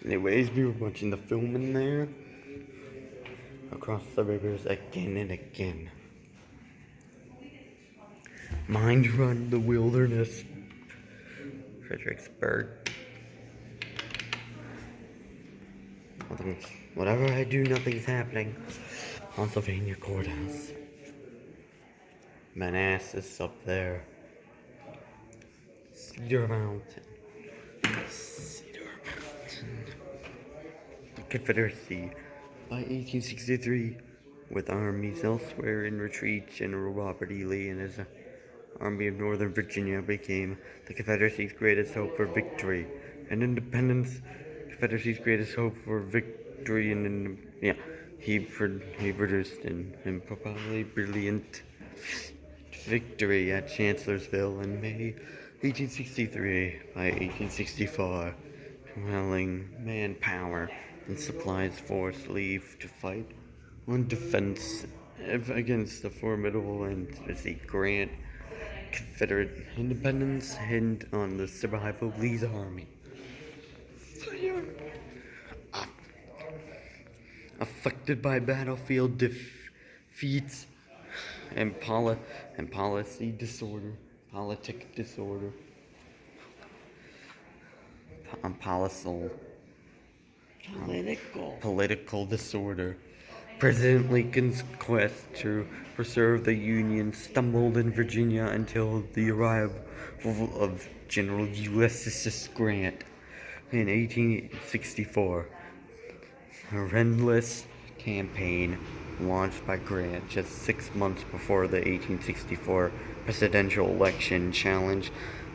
Anyways, we were watching the film in there. Across the rivers again and again. Mind run the wilderness. Fredericksburg. Whatever I do, nothing's happening. Pennsylvania Courthouse. Manassas up there. Cedar Mountain. Cedar Mountain. The Confederacy. By 1863, with armies elsewhere in retreat, General Robert E. Lee and his Army of Northern Virginia became the Confederacy's greatest hope for victory and independence. Confederacy's greatest hope for victory and he produced an improbably brilliant victory at Chancellorsville in May 1863. By 1864, compelling manpower and supplies force leave to fight on defense against the formidable and Grant Confederate independence and on the survival of Lee's army. Affected by battlefield defeats and politic disorder, political disorder. President Lincoln's quest to preserve the Union stumbled in Virginia until the arrival of General Ulysses Grant in 1864. A relentless campaign launched by Grant just 6 months before the 1864 presidential election challenged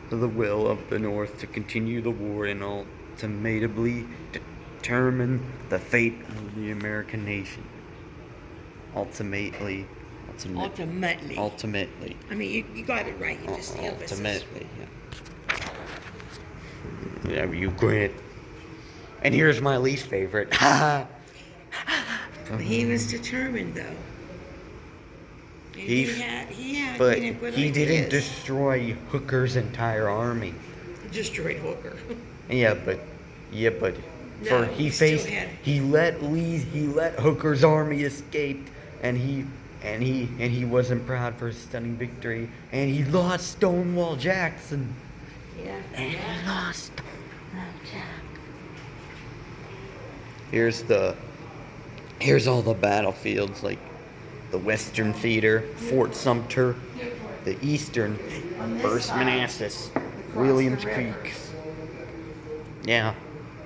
the will of the North to continue the war and ultimately determine the fate of the American nation. Ultimately. I mean, you got it right. You just the emphasis. Ultimately, yeah. You Grant. And here's my least favorite. He was determined, though. And he didn't destroy Hooker's entire army. He destroyed Hooker. Yeah, but No, he let Hooker's army escape, and he wasn't proud for his stunning victory, and he lost Stonewall Jackson. Yeah. And he lost Stonewall Jackson. Here's all the battlefields, like the Western Theater, Fort Sumter, the Eastern, First Manassas, Williams Creek. Yeah,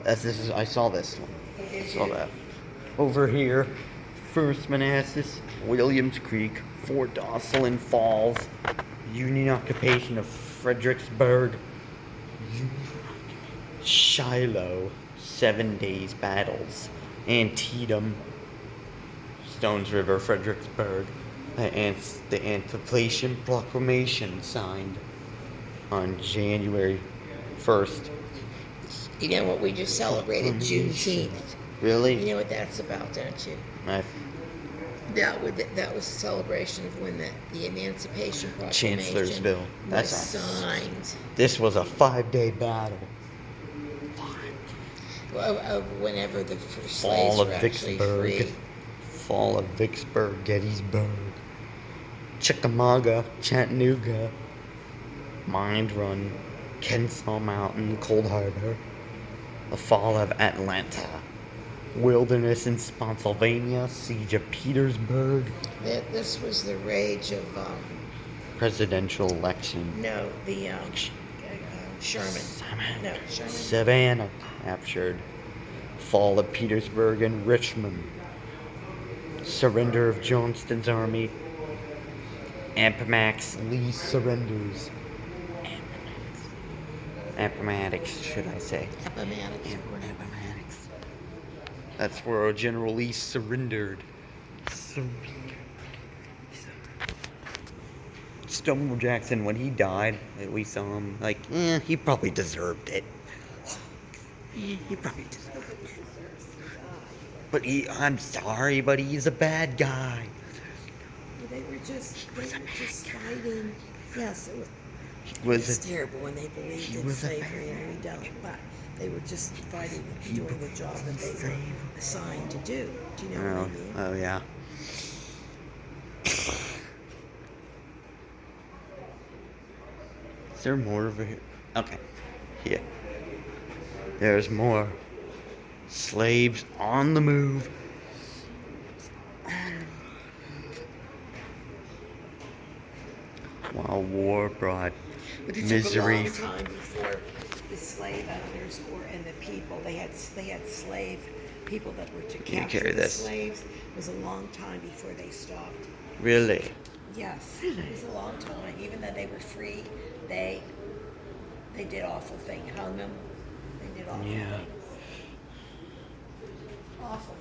I saw this one. I saw that. Over here, First Manassas, Williams Creek, Fort Jocelyn Falls, Union occupation of Fredericksburg, Shiloh, 7 days battles, Antietam, Stones River, Fredericksburg, and the Emancipation Proclamation signed on January 1st. You know what we just celebrated? Juneteenth. Really? You know what that's about, don't you? That was a celebration of when the Emancipation Proclamation Chancellorsville. was signed. This was a 5-day battle. Of whenever the slaves were actually free. Fall of Vicksburg, Gettysburg, Chickamauga, Chattanooga, Mind Run, Kennesaw Mountain, Cold Harbor, the fall of Atlanta, Wilderness in Spotsylvania, Siege of Petersburg. This was the rage of presidential election. No, the Sherman. No, Sherman. Savannah captured. Fall of Petersburg and Richmond. Surrender of Johnston's army. Appomattox, Lee surrenders. Appomattox, should I say? Appomattox. That's where General Lee surrendered. Stonewall Jackson, when he died, we saw him he probably deserved it. He probably deserved it. But I'm sorry, but he's a bad guy. They were just fighting. Yes, it was terrible when they believed in slavery and we don't. But They were just fighting, doing the job that they were assigned to do. Do you know what I mean? Oh yeah. Is there more over here? Okay. Here. There's more. Slaves on the move. While war brought But it misery. took a long time before the slave owners and the people they had slave people that were to capture the slaves. It was a long time before they stopped. Really? Yes, it was a long time. Even though they were free, they did awful things. Hung them. They did awful things. Awful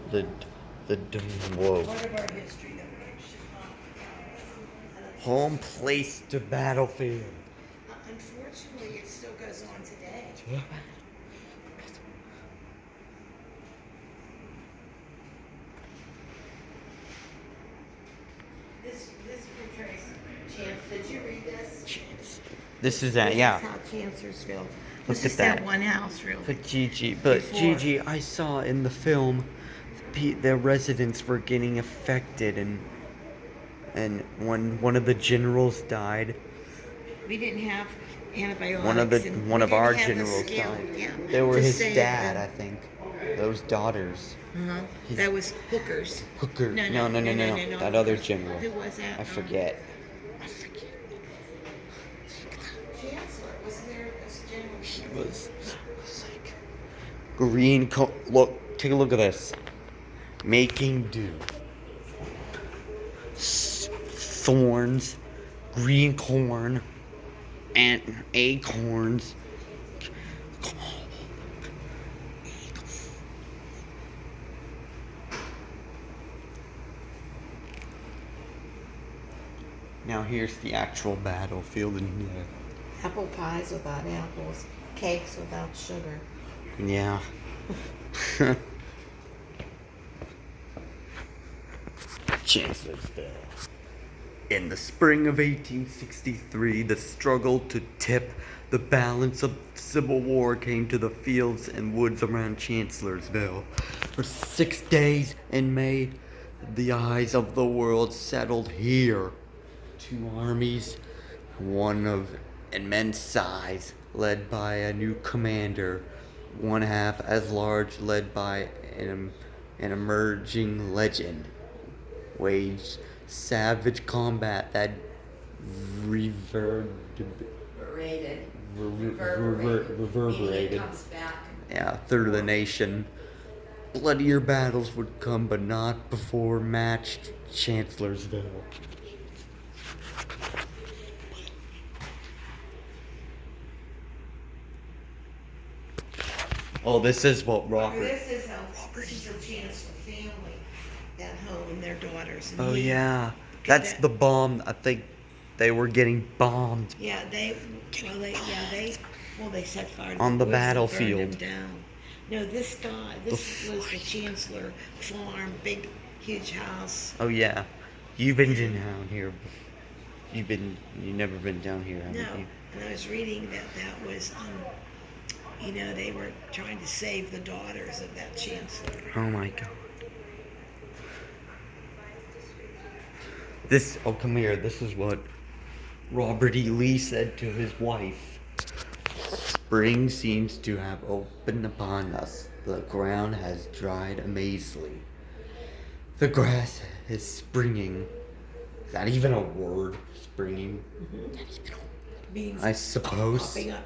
things. Whoa. Part of our history that we should not. Home place to battlefield. Unfortunately, it still goes on today. This portrays Chance. Did you read this? This is that, yeah. This is how Chancellorsville. Look This at is that. that one house, really. But Gigi, Before. I saw in the film, the residents were getting affected, and when one of the generals died, We didn't have antibiotics. one of our generals skill, died. yeah, They were to his save dad, them. I think. Those daughters. Uh-huh. His- That was hookers. Hooker. No. That other general. Who was that? I forget. Chancellor. Wasn't there a general? He was like green. Look, take a look at this. Making do. Thorns, green corn, and acorns. Now here's the actual battlefield in here. Apple pies without apples, cakes without sugar. Yeah. Chancellorsville. In the spring of 1863, the struggle to tip the balance of Civil War came to the fields and woods around Chancellorsville. For 6 days in May, the eyes of the world settled here. 2 armies, one of immense size, led by a new commander, one half as large, led by an emerging legend, waged savage combat that reverberated through the nation. Bloodier battles would come, but not before matched Chancellorsville. Oh, this is what Robert. This is a Chancellor family at home and their daughters. And Oh he- yeah, that's the bomb. I think they were getting bombed. Yeah, they set fire to On the woods and battlefield. burned them down. No, this guy, this was the Chancellor farm, big, huge house. Oh yeah, you've been down here. You've never been down here, haven't No, you? and I was reading that was, they were trying to save the daughters of that Chancellor. Oh my God. Come here. This is what Robert E. Lee said to his wife. Spring seems to have opened upon us. The ground has dried amazingly. The grass is springing. Is that even a word? Springing? Means I suppose. popping up.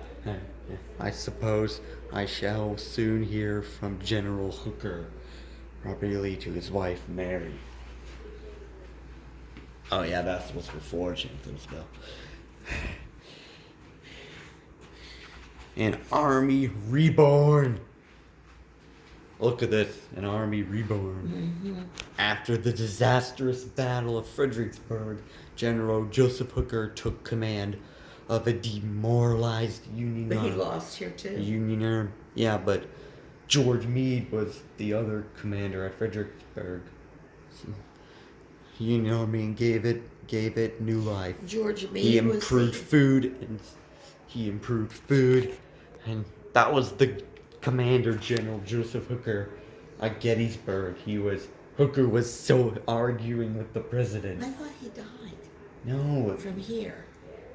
I suppose I shall soon hear from General Hooker. Robert E. Lee to his wife, Mary. Oh yeah, that was before Chancellorsville. An army reborn. Look at this, an army reborn. Mm-hmm. After the disastrous Battle of Fredericksburg, General Joseph Hooker took command of a demoralized Union But he army. lost here too. Union army. Yeah, but George Meade was the other commander at Fredericksburg. Union Army and gave it new life. George Meade He was improved food and That was the Commander General Joseph Hooker at Gettysburg. Hooker was so arguing with the president. I thought he died. No. From here.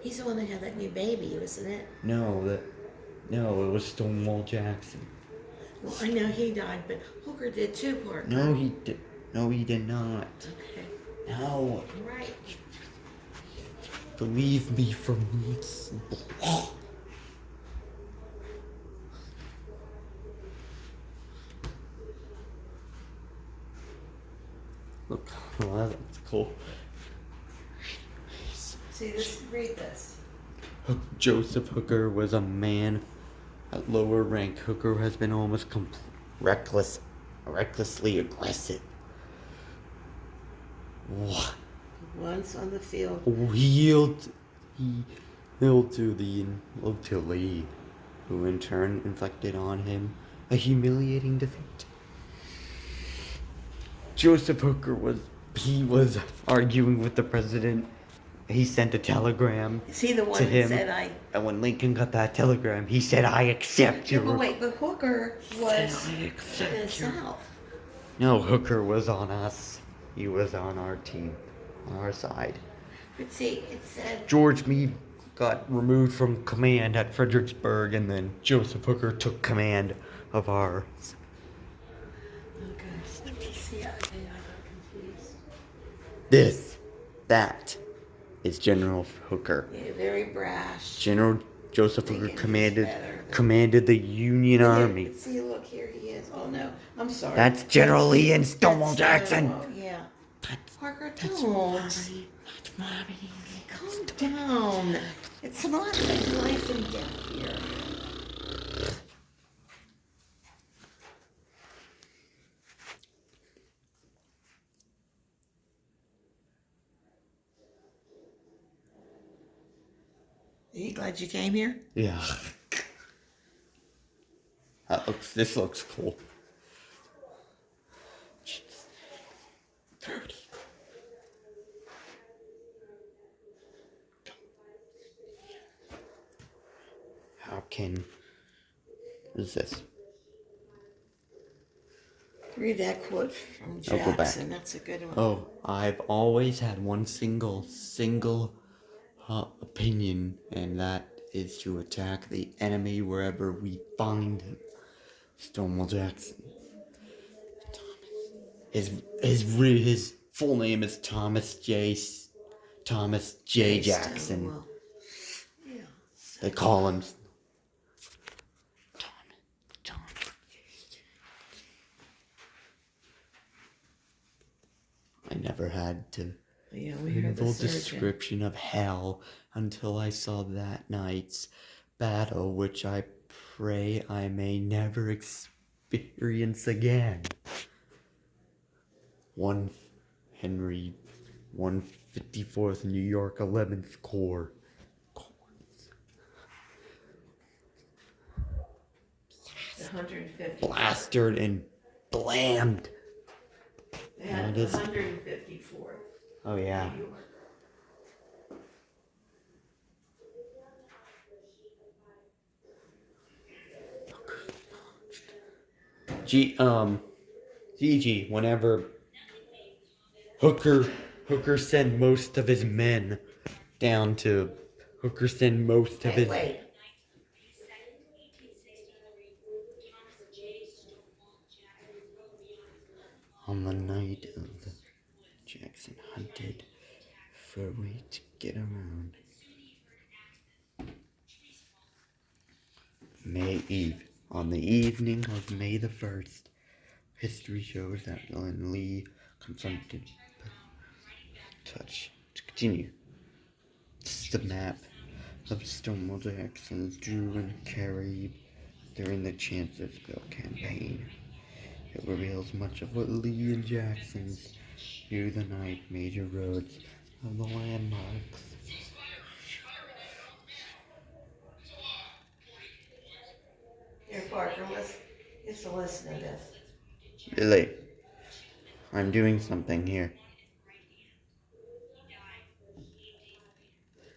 He's the one that had that new baby, wasn't it? No, it was Stonewall Jackson. Well, I know he died, but Hooker did too, Parker. No, he did. No, he did not. Okay. No. Right. Believe me for months. Look, well, that's cool. See this? Read this. Joseph Hooker was a man at lower rank. Hooker has been almost recklessly aggressive. What? Once on the field. He yielded to Lee, who in turn inflicted on him a humiliating defeat. Joseph Hooker was arguing with the president. He sent a telegram Is he the one to that him, said and when Lincoln got that telegram, he said, "I accept your." But wait, but Hooker was I in the accept South. No, Hooker was on us. He was on our team, on our side. But see, it said George Meade got removed from command at Fredericksburg, and then Joseph Hooker took command of ours. okay. See, I got confused. That is General Hooker. Yeah, very brash. General Joseph Hooker Thinking he's better. commanded the Union Army. But see, look, here he is. Oh no, I'm sorry. That's General Lee and Stonewall That's Jackson. Stonewall, yeah. Parker, That's don't. That's mommy. Calm down. It's not like life and death here. Are you glad you came here? Yeah. This looks cool. What is this? Read that quote from I'll go back. Jackson. That's a good one. Oh, I've always had one single opinion, and that is to attack the enemy wherever we find him. Stonewall Jackson. His full name is Thomas J. Jackson. Stonewall. Yeah. They call him Tom. I never had to Yeah, we read heard the the full surgeon. description of hell until I saw that night's battle, which I pray I may never experience again. 1 Henry 154th New York 11th Corps. The 150. Blastered and blammed. They had It is. 154th. Oh yeah. New York. Gigi, whenever Hooker sent most of his men down to Hey, wait. on the night of the Jackson hunted for a way to get around. May Eve. On the evening of May the 1st, history shows that when Lee confronted to continue. This is the map of Stonewall Jackson's drew and carried during the Chancellorsville campaign. It reveals much of what Lee and Jackson's knew the night major roads of the landmarks. Here, Parker, you have to listen to this. Billy, I'm doing something here.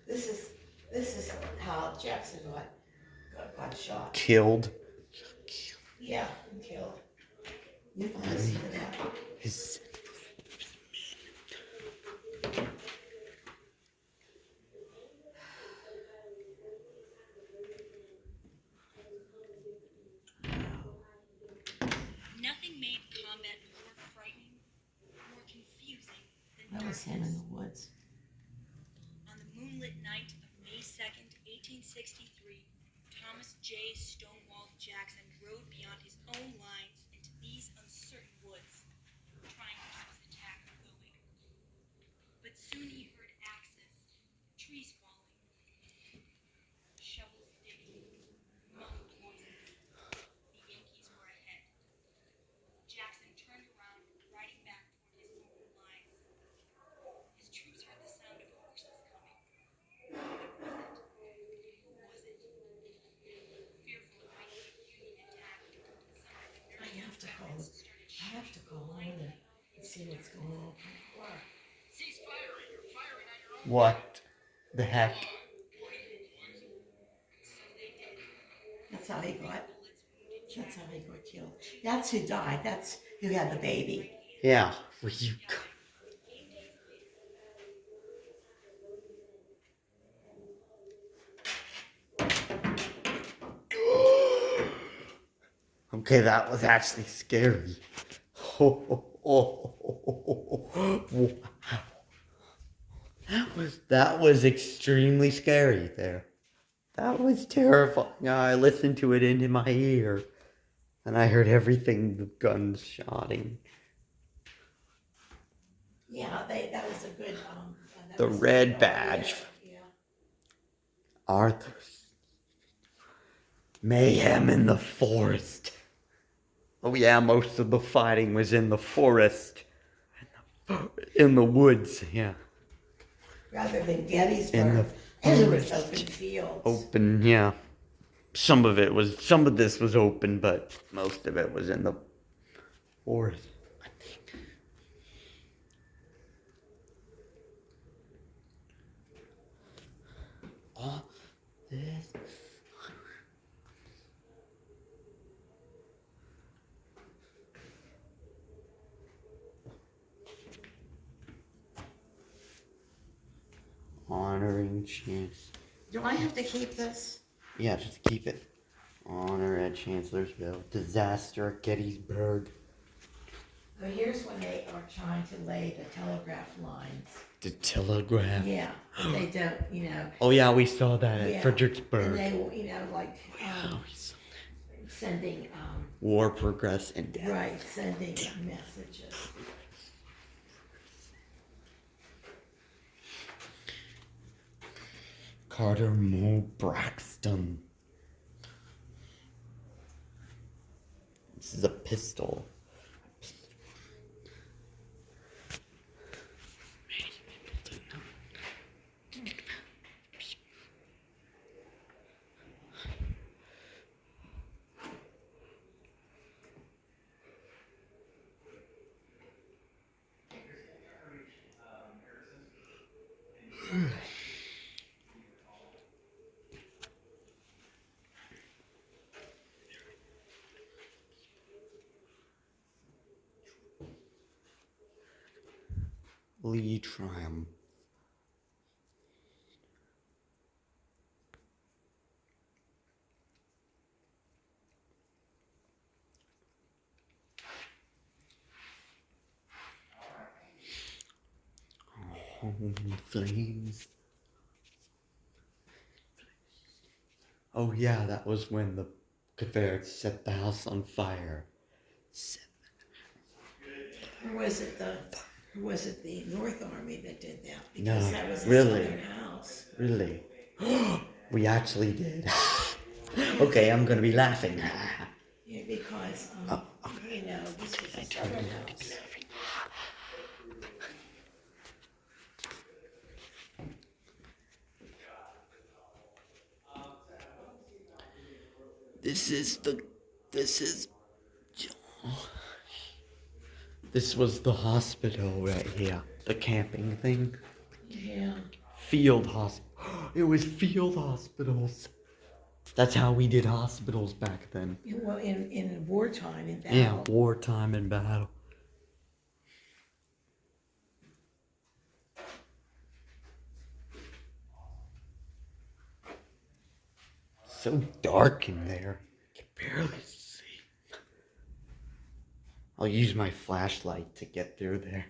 This is how Jackson got got shot. Killed. Yeah, killed. You can listen to that. His Nothing made combat more frightening, more confusing than That was him in the woods. On the moonlit night of May 2nd, 1863, Thomas J. Stonewall Jackson rode beyond his own lines into these uncertain woods, trying to keep his attack going. But soon he heard axes, trees falling, shovels digging, muffled voices. The Yankees were ahead. Jackson turned around, riding back toward his own lines. His troops heard the sound of horses coming. What was it? Who was it? Fearful it might be a Union attack, some of the I nervous have to call. veterans started shouting in and see what's going on. Cease firing! You're firing on your own. what the heck? So they did. That's how he got. That's how he got killed. That's who died. That's who had the baby. Yeah. Were you? Okay, that was actually scary. Wow. That was extremely scary there. That was terrifying. I listened to it into my ear, and I heard everything, the guns shotting. Yeah, that was a good. The red badge. Yeah. Arthur's mayhem in the forest. Oh yeah, most of the fighting was in the forest. In the woods, yeah. Rather than Gettysburg, In the it was open fields. Open, yeah. Some of this was open, but most of it was in the forest. All this. Honoring chance. Do I have to keep this? Yeah, just keep it. Honor at Chancellorsville. Disaster at Gettysburg. Well, here's when they are trying to lay the telegraph lines. The telegraph. Yeah, they don't, Oh yeah, we saw that at Yeah. Fredericksburg. And they, like sending, War, progress, and death. right, sending messages. Carter Moe Braxton. This is a pistol. Lee Triumph. Home flames. Oh yeah, that was when the Confederates set the house on fire. Or was it the North Army that did that? No, Because that was a really? Southern house. Really? We actually did. Okay, I'm gonna be laughing. Yeah, because, this was a Southern house. This was the hospital right here. The camping thing. Yeah. Field hospital. It was field hospitals. That's how we did hospitals back then. Well, in wartime, in battle. Yeah, wartime and battle. So dark in there. I can barely see. I'll use my flashlight to get through there.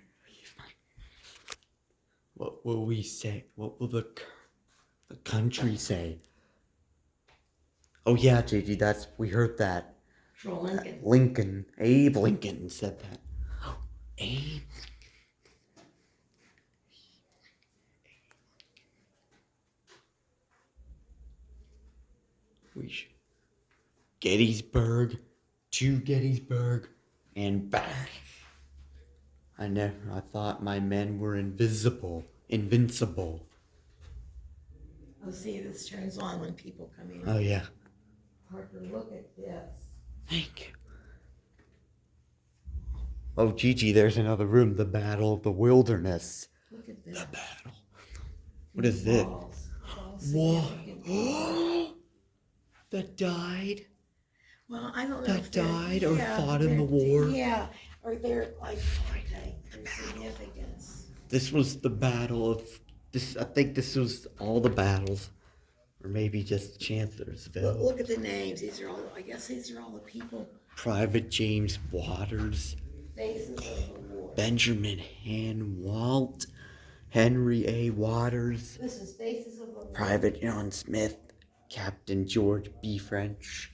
What will we say? What will the country say? Oh yeah, JG, we heard that. Troll Lincoln. Lincoln, Abe Lincoln said that. Oh, Abe. We should. Gettysburg, to Gettysburg, and back. I thought my men were invincible. Oh, see, this turns on when people come in. Oh yeah. Parker, look at this. Thank you. Oh, Gigi, there's another room. The Battle of the Wilderness. Look at this. The battle. What is it? Whoa. That died? Well, I don't know That if they're- died or fought in the war? Yeah, or they're like, okay, their significance. This was the battle of this. I think this was all the battles, or maybe just Chancellorsville. Look at the names. These are all. I guess these are all the people. Private James Waters, Faces of the war. Benjamin Hanwalt, Henry A. Waters, This is Faces of the War. Private John Smith, Captain George B. French.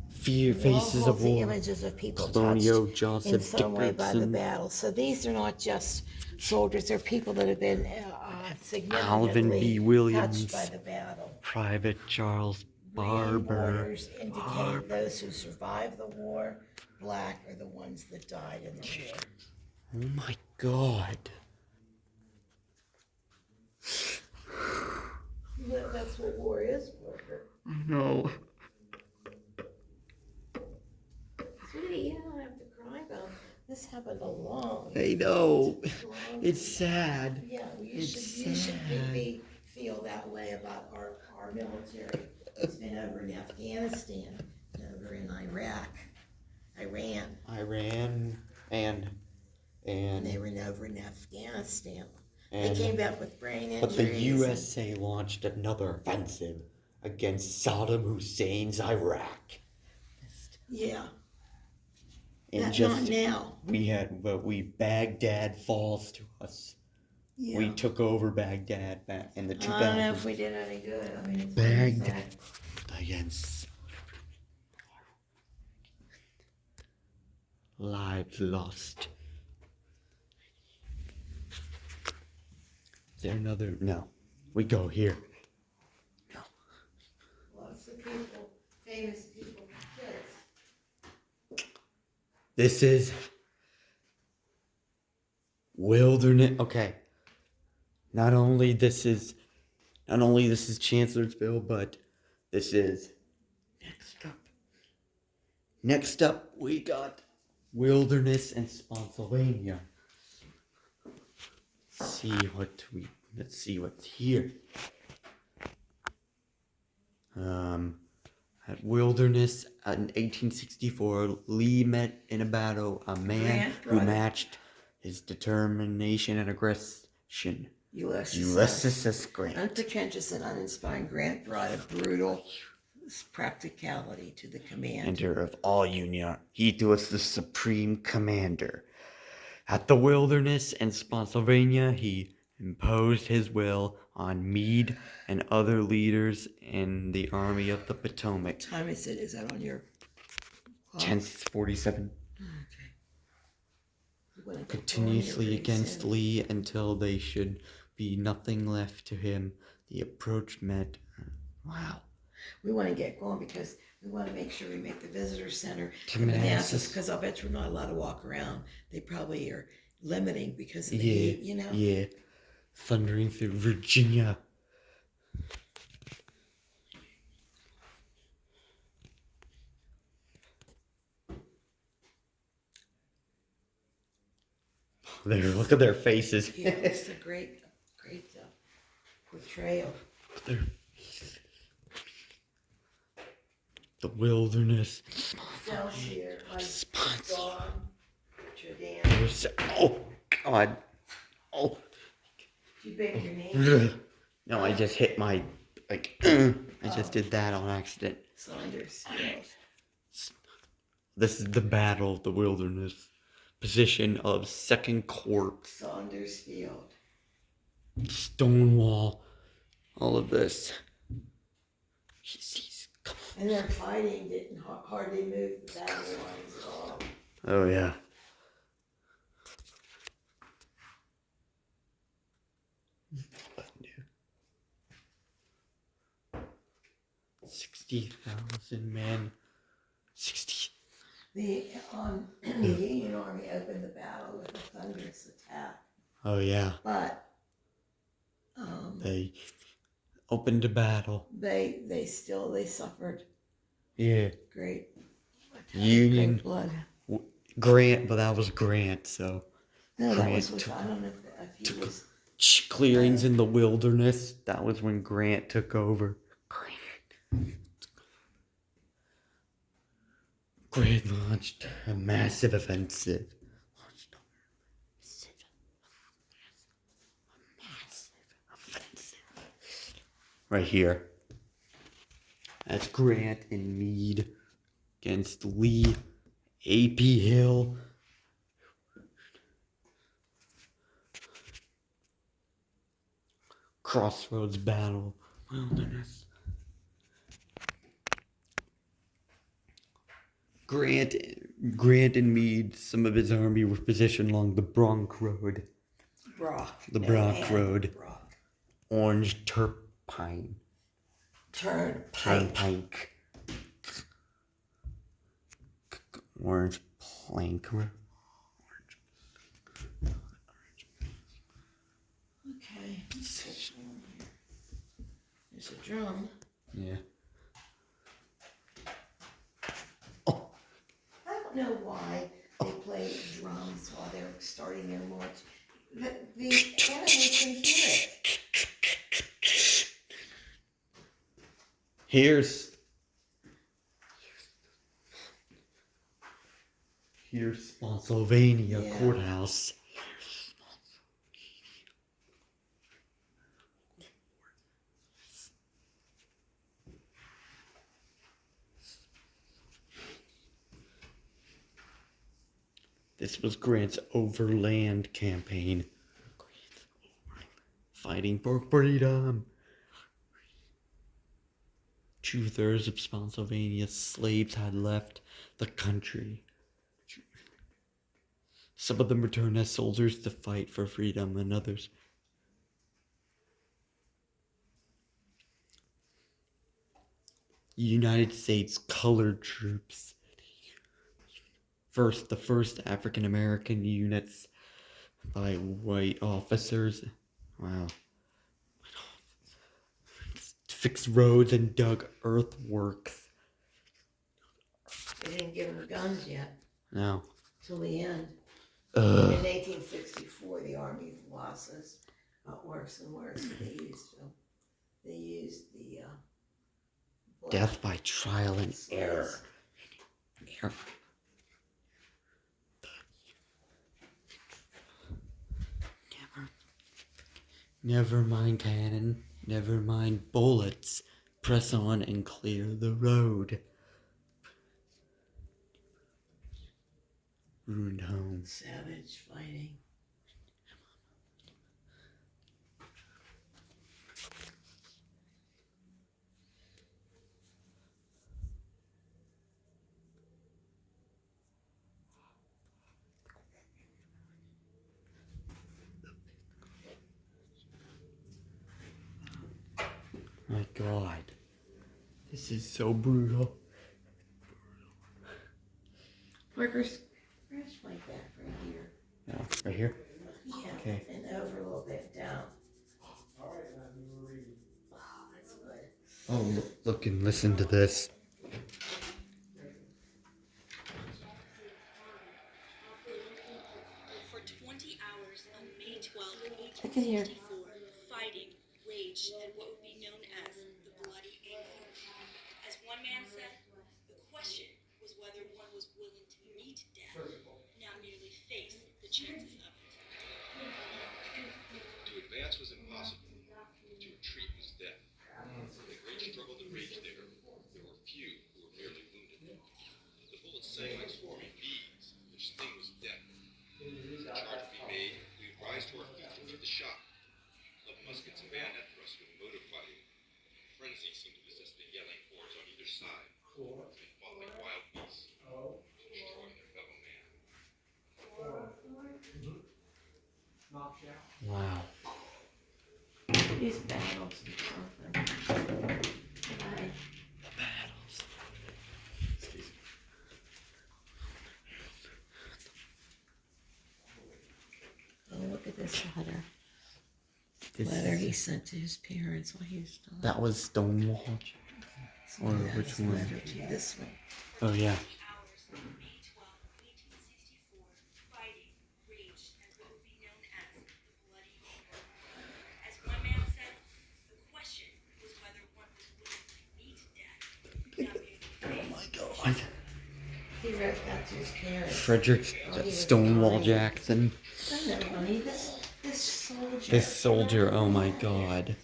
Faces of the War. images of people Colonial touched Joseph in some way by the Dickerson. battle. So these are not just soldiers; they're people that have been significantly Alvin B. Williams. touched by the battle. Private Charles Green Barber. borders indicate those who survived the war. Black are the ones that died in the war. Oh my God. That's what war is, Parker. No. Sweetie, you don't have to cry about it. This happened a long. I know. long It's sad. Yeah, well, you It's should sad. feel that way about our military. It's been over in Afghanistan, over in Iran, Iran and and they were over in Afghanistan. And- They came back with brain injuries. but the USA launched another offensive against Saddam Hussein's Iraq. Yeah, And not now. Baghdad falls to us. Yeah. We took over Baghdad back in the I don't know 2000s. if we did any good. I mean, it's Baghdad against lives lost. Is there another? No. We go here. No. Lots of people, famous people, kids. This is wilderness. Okay. Not only this is Chancellorsville, but this is next up. Next up, we got wilderness and Spotsylvania. Let's see what's here. At Wilderness in 1864, Lee met in a battle a man Grant, who brother. matched his determination and aggression. Ulysses S. Grant. Unpretentious and uninspiring, Grant brought a brutal practicality to the command. Commander of all Union. He was the supreme commander. At the Wilderness and Spotsylvania, he imposed his will on Meade and other leaders in the Army of the Potomac. Time is it? Is that on your clock? 1047. Okay. You wanna go Continuously on here pretty against soon. Lee until they should be nothing left to him. The approach met. Wow. We want to get going because we want to make sure we make the visitor center To in Manassas. Manassas, because I bet you're not allowed to walk around. They probably are limiting because of the Yeah, heat, you know? yeah. Thundering through Virginia. Look at their faces. Yeah, it's a great portrayal. Their- The wilderness. Excelsior, like Sponsor. Dawn, Jordan. Oh, God. Oh. Did you bang your name? No, I just hit my, like, I just did that on accident. Chancellorsville. This is the battle of the wilderness. Position of Second Corps. Saundersfield. Stonewall. All of this. And their fighting didn't hardly move the battle lines at all. Oh, yeah. $60,000 men. 60. The Union Army opened the battle with a thunderous attack. Oh, yeah. But They opened the battle. they suffered Yeah. great Union. great blood. Grant, but that was Grant, so. No, that Grant was with, I don't know if he was. Clearings in the wilderness. That was when Grant took over. Grant launched a massive offensive. Right here. That's Grant and Meade against Lee, A.P. Hill. Crossroads battle. Wilderness. Grant and Meade, some of his army were positioned along the Bronx Road. The Brock Road. Brock. Orange Turnpike. Orange Plank Road. Okay. There's a drum. Yeah. I don't know why they play drums while they're starting their march. The enemy can hear it. Here's Pennsylvania courthouse. This was Grant's overland campaign. Fighting for freedom. 2/3 of Pennsylvania's slaves had left the country. Some of them returned as soldiers to fight for freedom, and others. United States colored troops. The first African American units by white officers. Wow. Fixed roads and dug earthworks. They didn't give them guns yet. No. Till the end. In 1864, the Army's losses got worse and worse. They used the death by trial and error. Never mind cannon, never mind bullets. Press on and clear the road. Ruined home. Savage fighting. My God. This is so brutal. Parker, scratch my back right here. No, right here? Yeah, Okay. and over a little bit down. Oh, that's good. Oh, look and listen to this. For 20 hours on May 12, I can hear. 1864, fighting raged at what would be known as the Bloody Angle. As one man said, meet death, not merely face the chances of it. To advance was impossible. To retreat was death. In the great struggle that raged there were few who were merely wounded. The bullets sang like swarming bees. Their sting was death. If a charge be made, we would rise to our feet and meet the shot. Club muskets and bayonet thrusts with motive fighting. Frenzy seemed to possess the yelling hordes on either side. They fought like wild beasts, destroying their fellow man. Wow. These battles are something. Right. Battles. Oh, look at this letter. This Letter is- he sent to his parents while he was still alive. That was Stonewall. Or That's which the one? letter to this one. Oh yeah. Hours on May 12, 1864, fighting raged at what would be known as the Bloody War. As one man said, the question was whether one was willing to meet death, not merely face. My God. He wrote that to his parents. Frederick Oh, he was Stonewall dying. Jackson. I know, honey. This soldier. This soldier. Oh my God.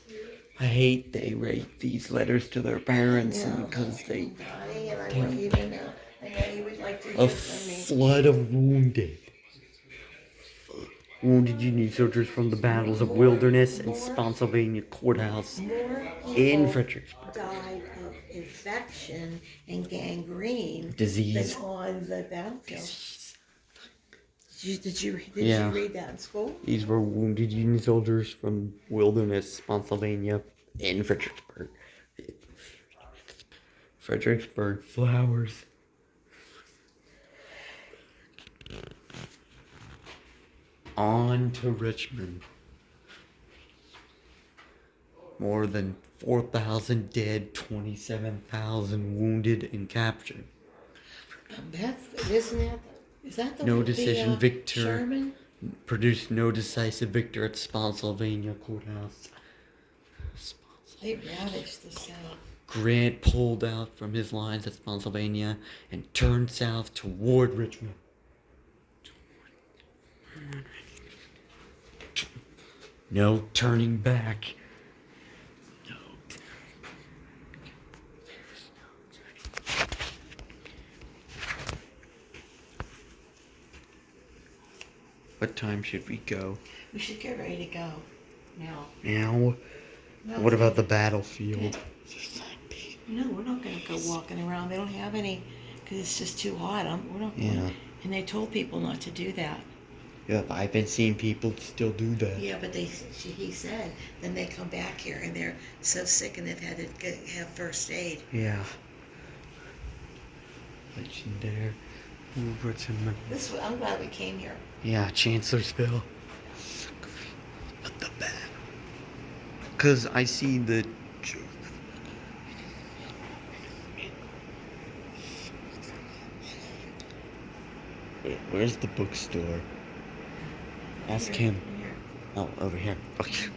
I hate they write these letters to their parents because they Dying, and I want you to know. I know you would like to a hear from me. flood of wounded. Wounded Union soldiers from the battles of Wilderness and Spotsylvania Courthouse More in people Fredericksburg. died of infection and gangrene Disease. than on the battlefield. Did you Yeah. read that in school? These were wounded Union soldiers from Wilderness, Spotsylvania, in Fredericksburg. Fredericksburg flowers. On to Richmond. More than 4,000 dead, 27,000 wounded and captured. Is that the No decision victor. Sherman? Produced no decisive victor at Spotsylvania Courthouse. They ravaged the South. Grant pulled out from his lines at Spotsylvania and turned south toward Richmond. No turning back. No. What time should we go? We should get ready to go now. Now? What about the battlefield? No, we're not going to go walking around. They don't have any because it's just too hot. We're not Yeah. going. And they told people not to do that. Yep, I've been seeing people still do that. Yeah, but he said, then they come back here and they're so sick and they've had to have first aid. Yeah. Legendary. Ooh, Richmond. I'm glad we came here. Yeah, Chancellorsville. But the bad. Because I see the. Where's the bookstore? Ask him. Here. Oh, over here. Okay.